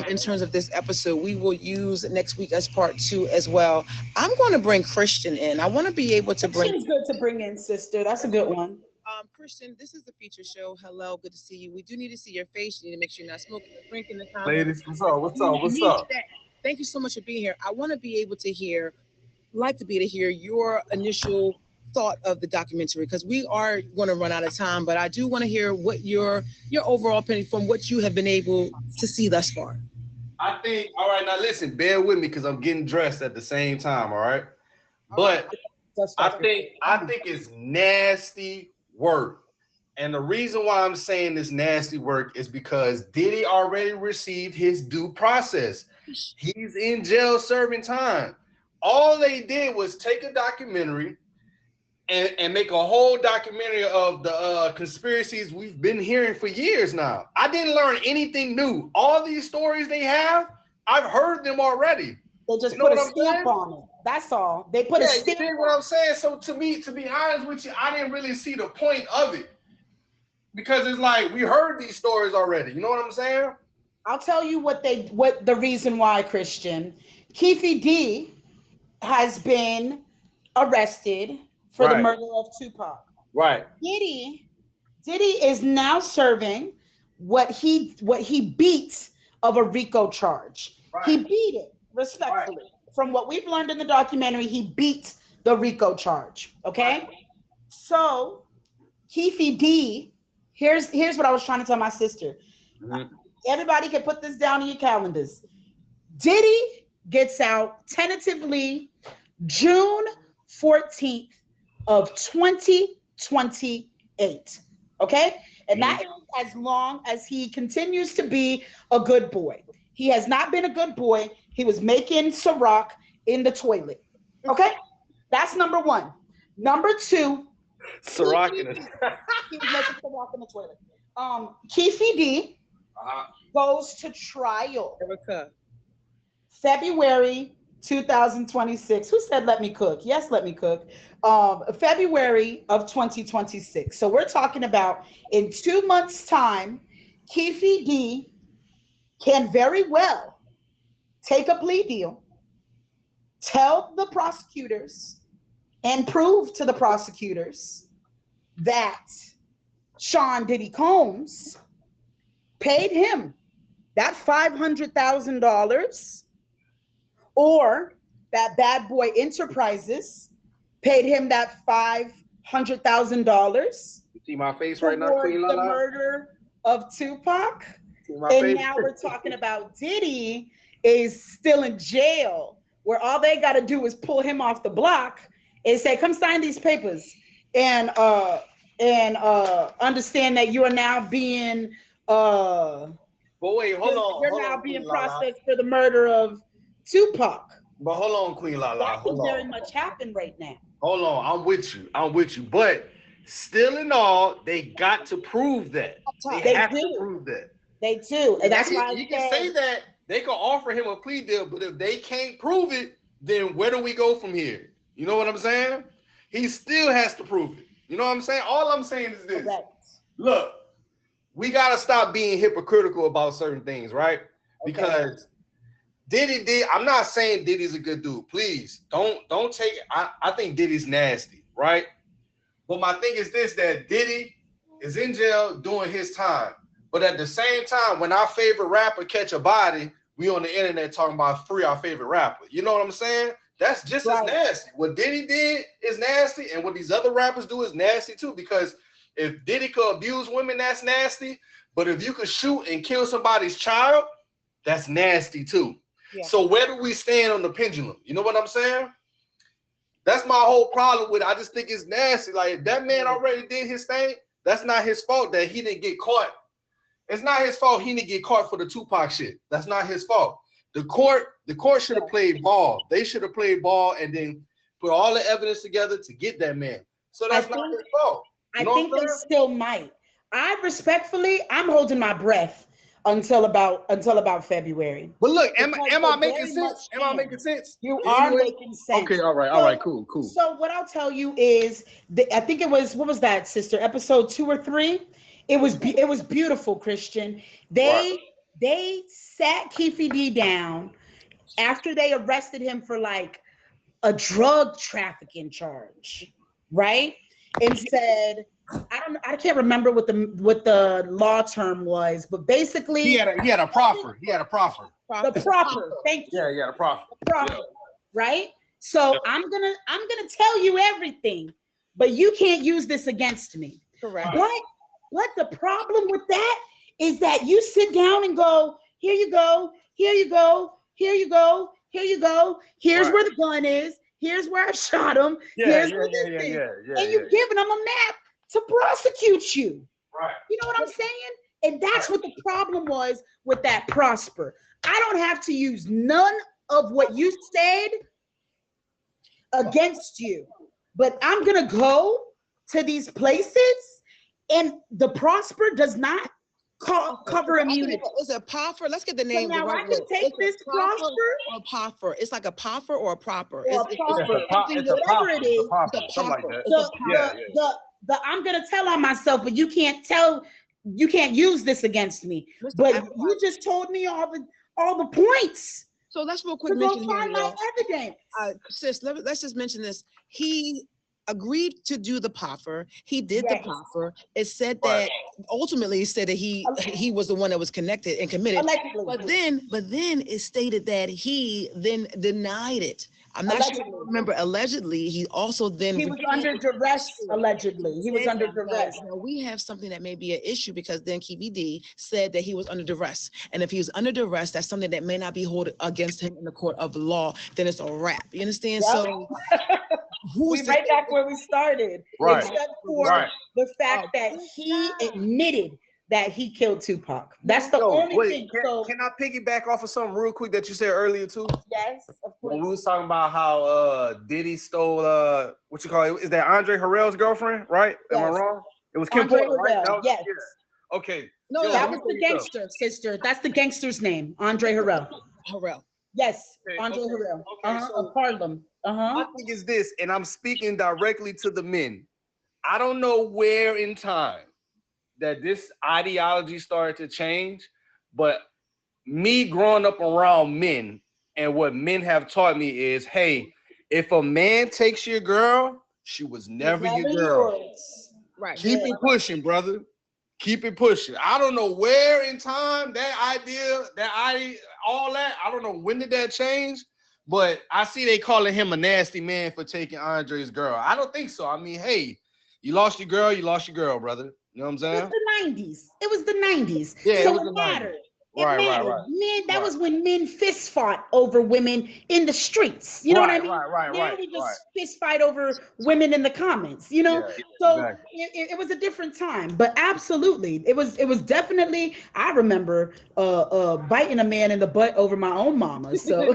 in terms of this episode. We will use next week as part 2 as well. I'm going to bring Christian in. I want to be able to bring. It's good to bring in, sister. That's a good one. Christian, this is the feature show. Hello, good to see you. We do need to see your face. You need to make sure you're not smoking or drinking the time. Ladies, what's up? What's up? What's up? Thank you so much for being here. I want to be able to hear your initial thought of the documentary, because we are going to run out of time, but I do want to hear what your overall opinion from what you have been able to see thus far. I think, all right, now listen, bear with me because I'm getting dressed at the same time, all right? But I think it's nasty work. And the reason why I'm saying this nasty work is because Diddy already received his due process. He's in jail serving time. All they did was take a documentary and make a whole documentary of the conspiracies we've been hearing for years now. I didn't learn anything new. All these stories they have, I've heard them already. They just put a stamp on it. That's all. They put a stamp. You know what I'm saying? So to be honest with you, I didn't really see the point of it. Because it's like we heard these stories already. You know what I'm saying? I'll tell you what the reason why, Christian. Keefe D has been arrested for the murder of Tupac. Right. Diddy is now serving what he beats of a RICO charge. Right. He beat it respectfully. Right. From what we've learned in the documentary, he beats the RICO charge. Okay. Right. So Keefe D, here's what I was trying to tell my sister. Mm-hmm. Everybody can put this down in your calendars. Diddy gets out tentatively June 14th of 2028. Okay? And that is as long as he continues to be a good boy. He has not been a good boy. He was making Ciroc in the toilet. Okay? That's number one. Number two, Ciroc in it. He was making Ciroc in the toilet. Keefe D goes to trial. February 2026. Who said let me cook? Yes, let me cook. February of 2026. So we're talking about in 2 months' time, Keefe D can very well take a plea deal, tell the prosecutors, and prove to the prosecutors that Sean Diddy Combs paid him that $500,000, or that Bad Boy Enterprises paid him that $500,000 You see my face right now, for Queen the Lala? murder of Tupac. See my And face? now we're talking about Diddy is still in jail, where all they got to do is pull him off the block and say, come sign these papers and understand that you are now being But wait, hold on. you're hold now on, being Queen Lala. processed for the murder of Tupac. But hold on, Queen Lala. That could Hold very on. much happen right now. Hold on. I'm with you. But still in all, they got to prove that. They have do. to prove that. They do. And that's why you can say that they can offer him a plea deal, but if they can't prove it, then where do we go from here? You know what I'm saying? He still has to prove it. You know what I'm saying? All I'm saying is this. correct. Look, we got to stop being hypocritical about certain things, right? Because Diddy did. I'm not saying Diddy's a good dude. Please don't take it. I think Diddy's nasty, right? But my thing is this: that Diddy is in jail doing his time, but at the same time, when our favorite rapper catch a body, we on the internet talking about free our favorite rapper. You know what I'm saying? That's just as nasty. What Diddy did is nasty, and what these other rappers do is nasty too. Because if Diddy could abuse women, that's nasty. But if you could shoot and kill somebody's child, that's nasty too. Yeah. So where do we stand on the pendulum? You know what I'm saying? That's my whole problem with it. I just think it's nasty. Like, if that man already did his thing, that's not his fault that he didn't get caught. It's not his fault he didn't get caught for the Tupac shit. That's not his fault. The court should have played ball. They should have played ball and then put all the evidence together to get that man. So that's not his fault. I think they still might. I'm holding my breath until about February. But look, am Because I they making very sense? much Am I can. making sense? You are making sense. Okay, all right, cool. So what I'll tell you is, I think it was, what was that, sister? Episode 2 or 3. It was beautiful, Christian. They sat Keefe D down after they arrested him for like a drug trafficking charge, right? And said, I can't remember what the law term was, but basically He had a proffer. The proper. Thank you. Yeah, a proffer. Proper, right? So I'm gonna tell you everything, but you can't use this against me. Correct. What the problem with that is that you sit down and go, here you go, here you go, here you go, here you go. Here's where the gun is. Here's where I shot him. Here's where this is. And you're giving them a map to prosecute you. Right. You know what I'm saying? And that's what the problem was with that Prosper. I don't have to use none of what you said against you, but I'm gonna go to these places, and the Prosper does not cover immunity. Is it Poffer? Let's get the name. So now right I can take this Prosper or Poffer. It's like a Poffer or a Proper. or a Prosper, whatever it is. I'm gonna tell on myself, but you can't use this against me. But you just told me all the points. So let's real quick To go mention find here, my evidence. sis. Let's just mention this. He agreed to do the Poffer. He did the Poffer. It said that ultimately it said that he was the one that was connected and committed. Allegedly. But then it stated that he then denied it. I'm not sure if you remember. Allegedly, he also then He was under duress. Allegedly, he was under duress. Now we have something that may be an issue because then Keefe D said that he was under duress, and if he was under duress, that's something that may not be held against him in the court of law. Then it's a wrap. You understand? Yep. So who's We right back where we started, Right. except for the fact that he admitted that he killed Tupac. That's the only thing. So Can I piggyback off of something real quick that you said earlier too? yes, of When we course. was talking about how Diddy stole what you call it? Is that Andre Harrell's girlfriend? Right? Am I Yes. wrong? It was Kim Andre Porter, right? Harrell, That was- yes. yeah. Okay. No, Yo, That let was me the tell you something. gangster, sister. That's the gangster's name, Andre Harrell. Harrell? Yes, Okay, Andre okay, Harrell. okay, so- Of Harlem. My thing is this, and I'm speaking directly to the men. I don't know where in time that this ideology started to change, but me growing up around men and what men have taught me is, hey, if a man takes your girl, she was never your girl. Right. Keep it pushing, brother. Keep it pushing. I don't know where in time that idea, all that, I don't know when did that change, but I see they calling him a nasty man for taking Andre's girl. I don't think so. I mean, hey, you lost your girl, brother. You know what I'm It saying? was the 90s. It was the 90s. Yeah, so it was it the 90s. mattered. It Right, mattered. right. Men, that Right. was when men fist fought over women in the streets. You know what I mean? Now we just fist fight over women in the comments, you know? Yeah, so exactly. it was a different time, but absolutely. It was definitely, I remember biting a man in the butt over my own mama. So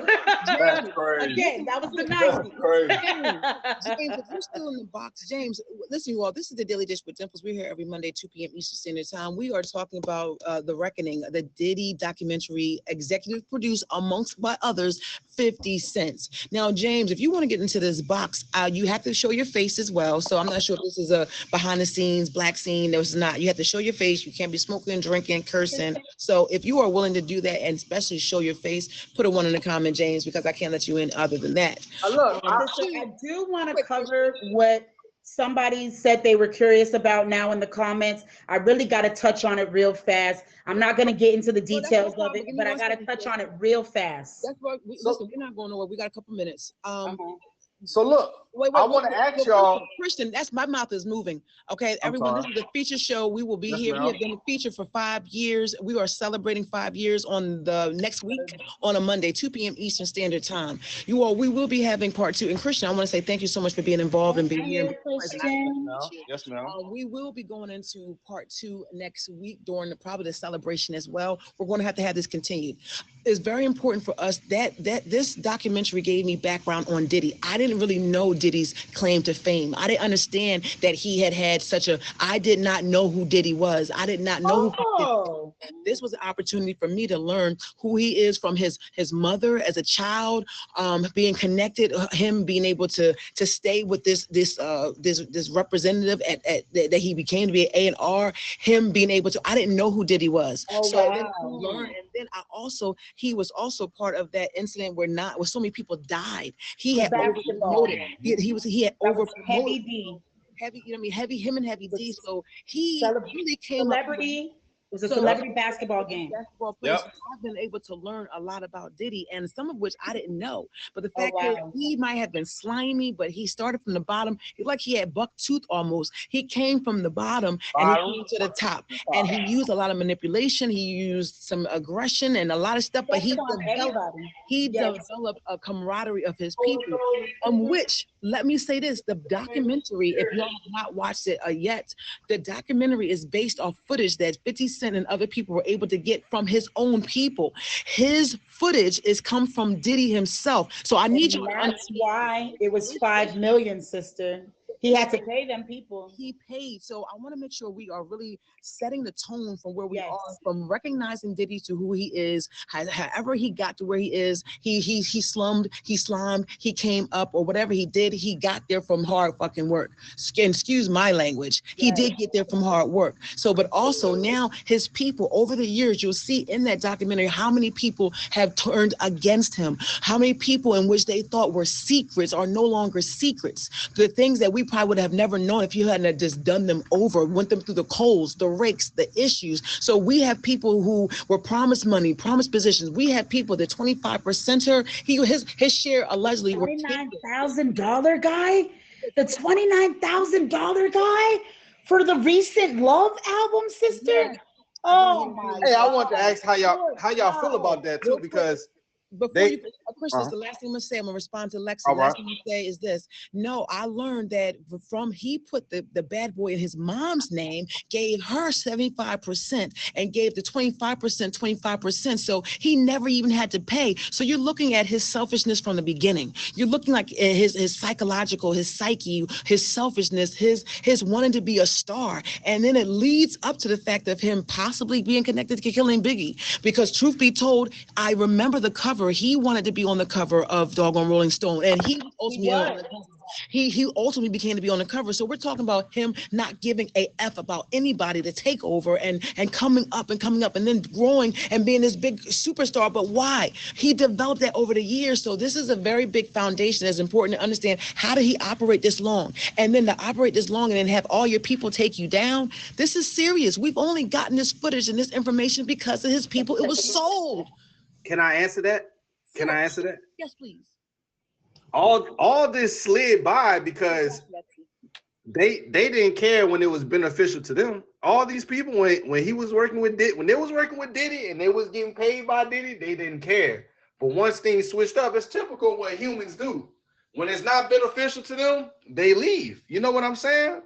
That's crazy. again, that was the That's 90s. crazy. James, if you're still in the box, James, listen, you all, this is the Daily Dish with Dimples. We're here every Monday, 2 p.m. Eastern Standard Time. We are talking about The Reckoning, the Diddy documentary, executive produced amongst by others, 50 Cent. Now, James, if you want to get into this box, you have to show your face as well. So I'm not sure if this is a behind the scenes black scene. This is not. You have to show your face. You can't be smoking, drinking, cursing. So if you are willing to do that and especially show your face, put a 1 in the comment, James, because I can't let you in other than that. Look, I do want to cover what somebody said they were curious about now in the comments. I really got to touch on it real fast. I'm not going to get into the details of it, but I got to touch on it real fast. That's what. Listen, we're not going nowhere. We got a couple minutes. so look, I want to ask y'all. Christian, that's my mouth is moving. Okay, everyone, this is a feature show. We will be here. Ma'am. We have been featured for 5 years. We are celebrating 5 years on the next week on a Monday, 2 p.m. Eastern Standard Time. You all, we will be having part 2. And Christian, I want to say thank you so much for being involved and being here. Yes, ma'am. We will be going into part 2 next week during probably the celebration as well. We're going to have this continued. It's very important for us that this documentary gave me background on Diddy. I didn't really know Diddy's claim to fame. I didn't understand that he had such a. I did not know who Diddy was. I did not know who. This was an opportunity for me to learn who he is from his mother as a child, being connected, him being able to stay with this representative that he became to be an A&R, him being able to. I didn't know who Diddy was. Then I learned, and then he was also part of that incident where so many people died. He had over-promoted. He had over-promoted. Heavy D. Heavy, you know what I mean? Heavy, him and Heavy D. So he really came celebrity. It was a celebrity basketball game. Basketball player. So I've been able to learn a lot about Diddy, and some of which I didn't know. But the fact is, he might have been slimy, but he started from the bottom. It's like he had buck tooth almost. He came from the bottom and he came to the top. And he used a lot of manipulation. He used some aggression and a lot of stuff. But he developed a camaraderie of his people, which, let me say this, the documentary, if y'all have not watched it yet, the documentary is based off footage that 50 Cent and other people were able to get from his own people. His footage is come from Diddy himself. So I need you to understand. That's why it was 5 million, sister. He had to pay them people. He paid. So I want to make sure we are really setting the tone from where we are, from recognizing Diddy to who he is. However he got to where he is, he slummed, he slimed, he came up, or whatever he did, he got there from hard fucking work. Excuse my language. He did get there from hard work. So, but also now his people, over the years, you'll see in that documentary how many people have turned against him, how many people in which they thought were secrets are no longer secrets. The things that we probably would have never known if you hadn't just done them over, went them through the coals, the rakes, the issues. So we have people who were promised money, promised positions. We have people, the 25%er, his share allegedly were $29,000 guy, the $29,000 guy for the recent Love album, sister. Oh my! Hey, I want to ask how y'all feel about that too, because Chris, this is the last thing I'm gonna say. I'm gonna respond to Lexi. Last thing I say is this. No, I learned that he put the bad boy in his mom's name, gave her 75% and gave the 25% 25%. So he never even had to pay. So you're looking at his selfishness from the beginning. You're looking like his psychological, his psyche, his selfishness, his wanting to be a star. And then it leads up to the fact of him possibly being connected to killing Biggie. Because truth be told, I remember the cover cover. He wanted to be on the cover of doggone Rolling Stone, and he ultimately became to be on the cover. So we're talking about him not giving a F about anybody to take over and coming up and then growing and being this big superstar. But why? He developed that over the years. So this is a very big foundation that's important to understand. How did he operate this long? And then to operate this long and then have all your people take you down. This is serious. We've only gotten this footage and this information because of his people. It was sold. Can I answer that? Can I answer that? Yes, please. All this slid by because they didn't care when it was beneficial to them. All these people, when he was working with when they was working with Diddy and they was getting paid by Diddy, they didn't care. But once things switched up, it's typical what humans do. When it's not beneficial to them, they leave. You know what I'm saying?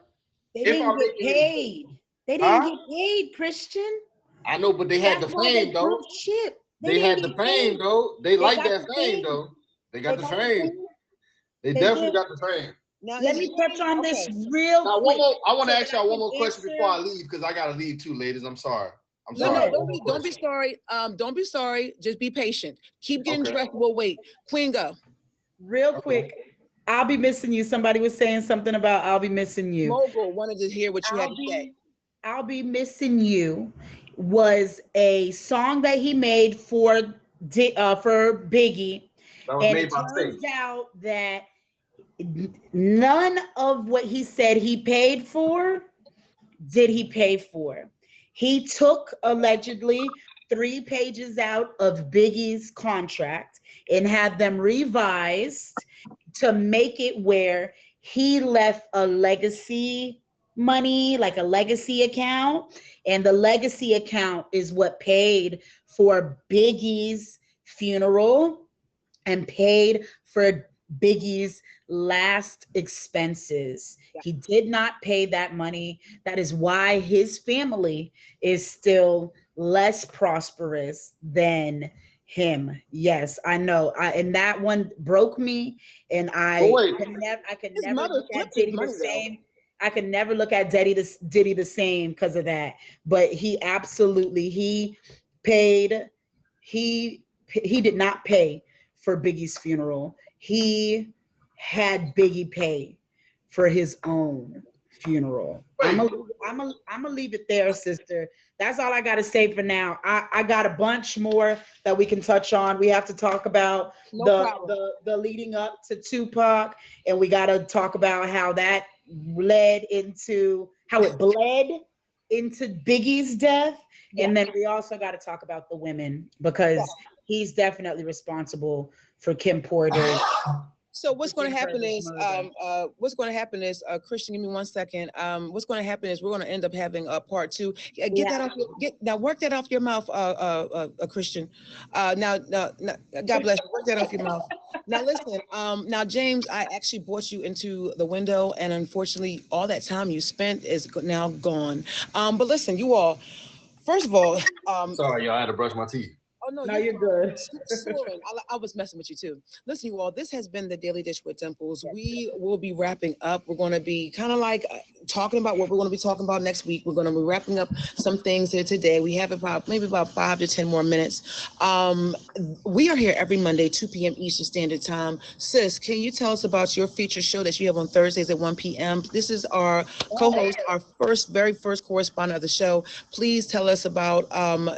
They didn't get paid. They didn't get paid, Christian. I know, but they had the fame though. Shit. They had the fame though. They like that fame though. They got the fame. They definitely got the fame. Now, let me touch on this real quick. I want to ask y'all one more question before I leave because I gotta leave too, ladies. I'm sorry. No, don't be sorry. Don't be sorry. Just be patient. Keep getting dressed. We'll wait. Queen, go. Real quick. I'll be missing you. Somebody was saying something about I'll be missing you. Mogul wanted to hear what you had to say. I'll be missing you was a song that he made for Biggie. That was made by It turns out that none of what he said he paid for did he pay for. He took allegedly 3 pages out of Biggie's contract and had them revised to make it where he left a legacy money, like a legacy account, and the legacy account is what paid for Biggie's funeral and paid for Biggie's last expenses. He did not pay that money. That is why his family is still less prosperous than him. Yes, I know. And that one broke me, and I could never look at Diddy the same. I could never look at Diddy the same because of that. But he absolutely he did not pay for Biggie's funeral. He had Biggie pay for his own funeral. I'm gonna leave it there, sister. That's all I got to say for now. I got a bunch more that we can touch on. We have to talk about the leading up to Tupac, and we got to talk about how that bled into Biggie's death. Yeah. And then we also got to talk about the women because he's definitely responsible for Kim Porter. So what's going to happen is, Christian, give me 1 second. What's going to happen is we're going to end up having a part 2. Work that off your mouth, Christian. Now, God bless you. Work that off your mouth. Now listen. Now James, I actually brought you into the window, and unfortunately, all that time you spent is now gone. But listen, you all. First of all, sorry, y'all. I had to brush my teeth. Oh, no, you're good. I was messing with you too. Listen, you all, this has been the Daily Dish with Dimples. We will be wrapping up. We're going to be kind of like talking about what we're going to be talking about next week. We're going to be wrapping up some things here today. We have maybe about 5 to 10 more minutes. We are here every Monday, 2 p.m. Eastern Standard Time. Sis, can you tell us about your feature show that you have on Thursdays at 1 p.m.? This is our co-host, our very first correspondent of the show. Please tell us about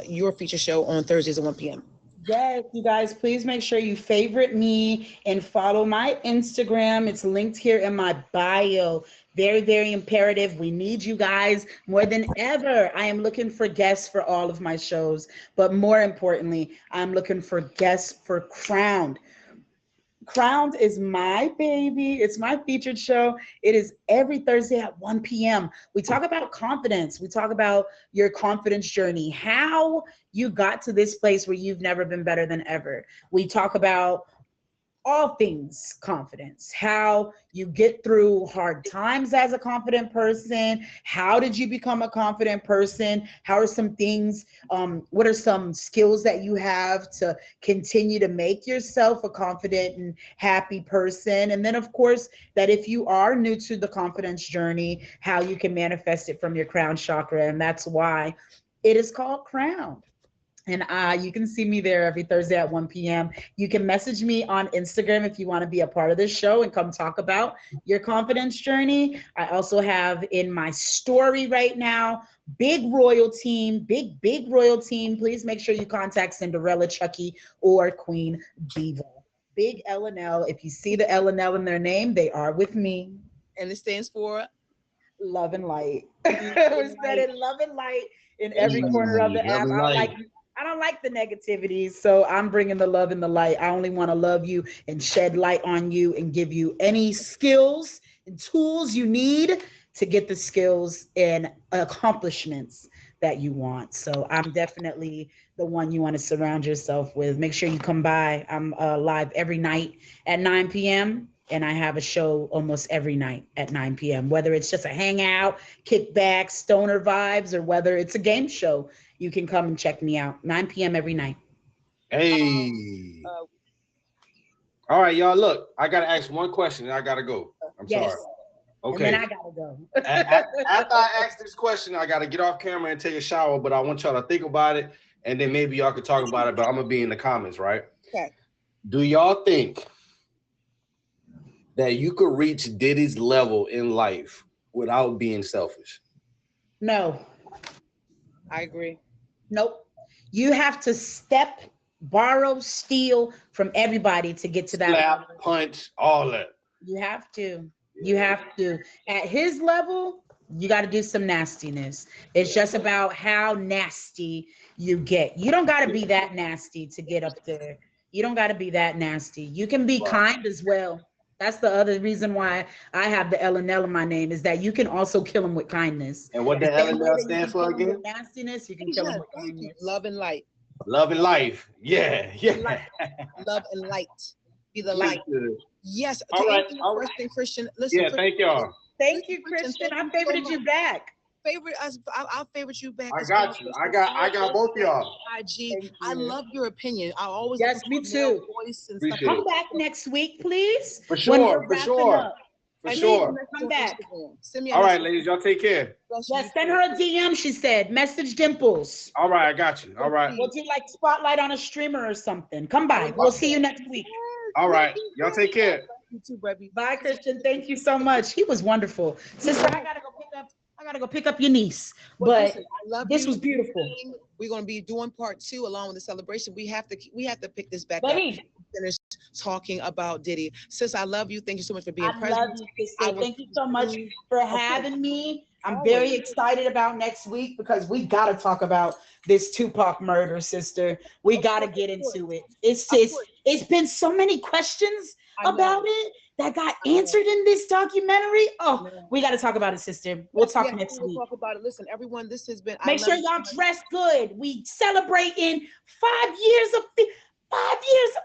your feature show on Thursdays at 1 p.m. Yes, you guys, please make sure you favorite me and follow my Instagram. It's linked here in my bio. Very, very imperative. We need you guys more than ever. I am looking for guests for all of my shows, but more importantly, I'm looking for guests for Crowned. Crowned is my baby. It's my featured show. It is every Thursday at 1 p.m. We talk about confidence. We talk about your confidence journey, how you got to this place where you've never been better than ever. We talk about all things confidence, how you get through hard times as a confident person. How did you become a confident person? How are some things, what are some skills that you have to continue to make yourself a confident and happy person? And then of course, that if you are new to the confidence journey, how you can manifest it from your crown chakra. And that's why it is called Crowned. And you can see me there every Thursday at 1 p.m. You can message me on Instagram if you want to be a part of this show and come talk about your confidence journey. I also have in my story right now, big royal team. Please make sure you contact Cinderella, Chucky, or Queen Diva. Big L&L. If you see the L&L in their name, they are with me. And it stands for Love and light. We said it, love and light in every corner of the app. I don't like the negativity, so I'm bringing the love and the light. I only want to love you and shed light on you and give you any skills and tools you need to get the skills and accomplishments that you want. So I'm definitely the one you want to surround yourself with. Make sure you come by. I'm live every night at 9 p.m. and I have a show almost every night at 9 p.m. Whether it's just a hangout, kickback, stoner vibes, or whether it's a game show, you can come and check me out. 9 p.m. every night. Hey. All right, y'all. Look, I gotta ask one question, and I gotta go. I'm sorry. Okay. And then I gotta go. After I ask this question, I gotta get off camera and take a shower. But I want y'all to think about it, and then maybe y'all could talk about it. But I'm gonna be in the comments, right? Okay. Do y'all think that you could reach Diddy's level in life without being selfish? No. I agree. Nope. You have to borrow, steal from everybody to get to that Slap, level. punch, all that. You have to. You have to. At his level, you got to do some nastiness. It's just about how nasty you get. You don't got to be that nasty to get up there. You don't got to be that nasty. You can be kind as well. That's the other reason why I have the L&L in my name, is that you can also kill them with kindness. And what the L&L stands for again? Nastiness, you can kill them with kindness. Love and light. Love and life. Yeah. Love and light. Be the light. Yes. All right. Christian. Listen. Yeah, thank y'all. Thank you, Christian. I favorited you back. Favorite us. I'll favorite you back. I got you. I got both of y'all. IG. I love your opinion. I always. Yes, me too. Come back next week, please. For sure. For sure. Come back. All right, ladies, y'all take care. Yes, send her a DM. She said, message Dimples. All right, I got you. All right. We'll do like spotlight on a streamer or something. Come by. We'll see you next week. All right, y'all take care. You too, baby. Bye, Christian. Thank you so much. He was wonderful. Sister, I gotta go pick up your niece. But this was beautiful. We're gonna be doing part 2 along with the celebration. We have to pick this back up. Finish talking about Diddy. Sis, I love you. Thank you so much for being present. I love you, sister. Thank you so much for having me. I'm very excited about next week because we gotta talk about this Tupac murder, sister. We gotta get into it. It's been so many questions about it that got answered in this documentary. Oh, we got to talk about it, sister. We'll talk next week. Talk about it. Listen, everyone, this has been. Make sure y'all dress good. We celebrating 5 years of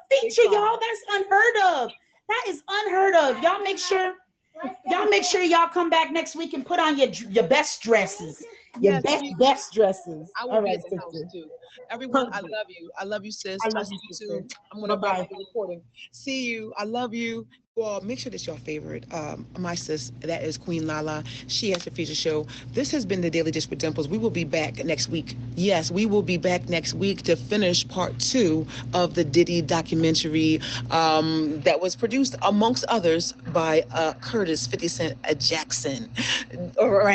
feature, y'all. That's unheard of. That is unheard of. Y'all make sure y'all come back next week and put on your best dresses. Your best dresses. All right, sister. Too. Everyone, I love you. I love you, sis. I love you too. I'm gonna bye the recording. See you. I love you. Well, make sure that's your favorite. My sis, that is Queen Lala. She has a feature show. This has been the Daily Dish with Dimples. We will be back next week. Yes, we will be back next week to finish part 2 of the Diddy documentary that was produced, amongst others, by Curtis 50 Cent Jackson. All right.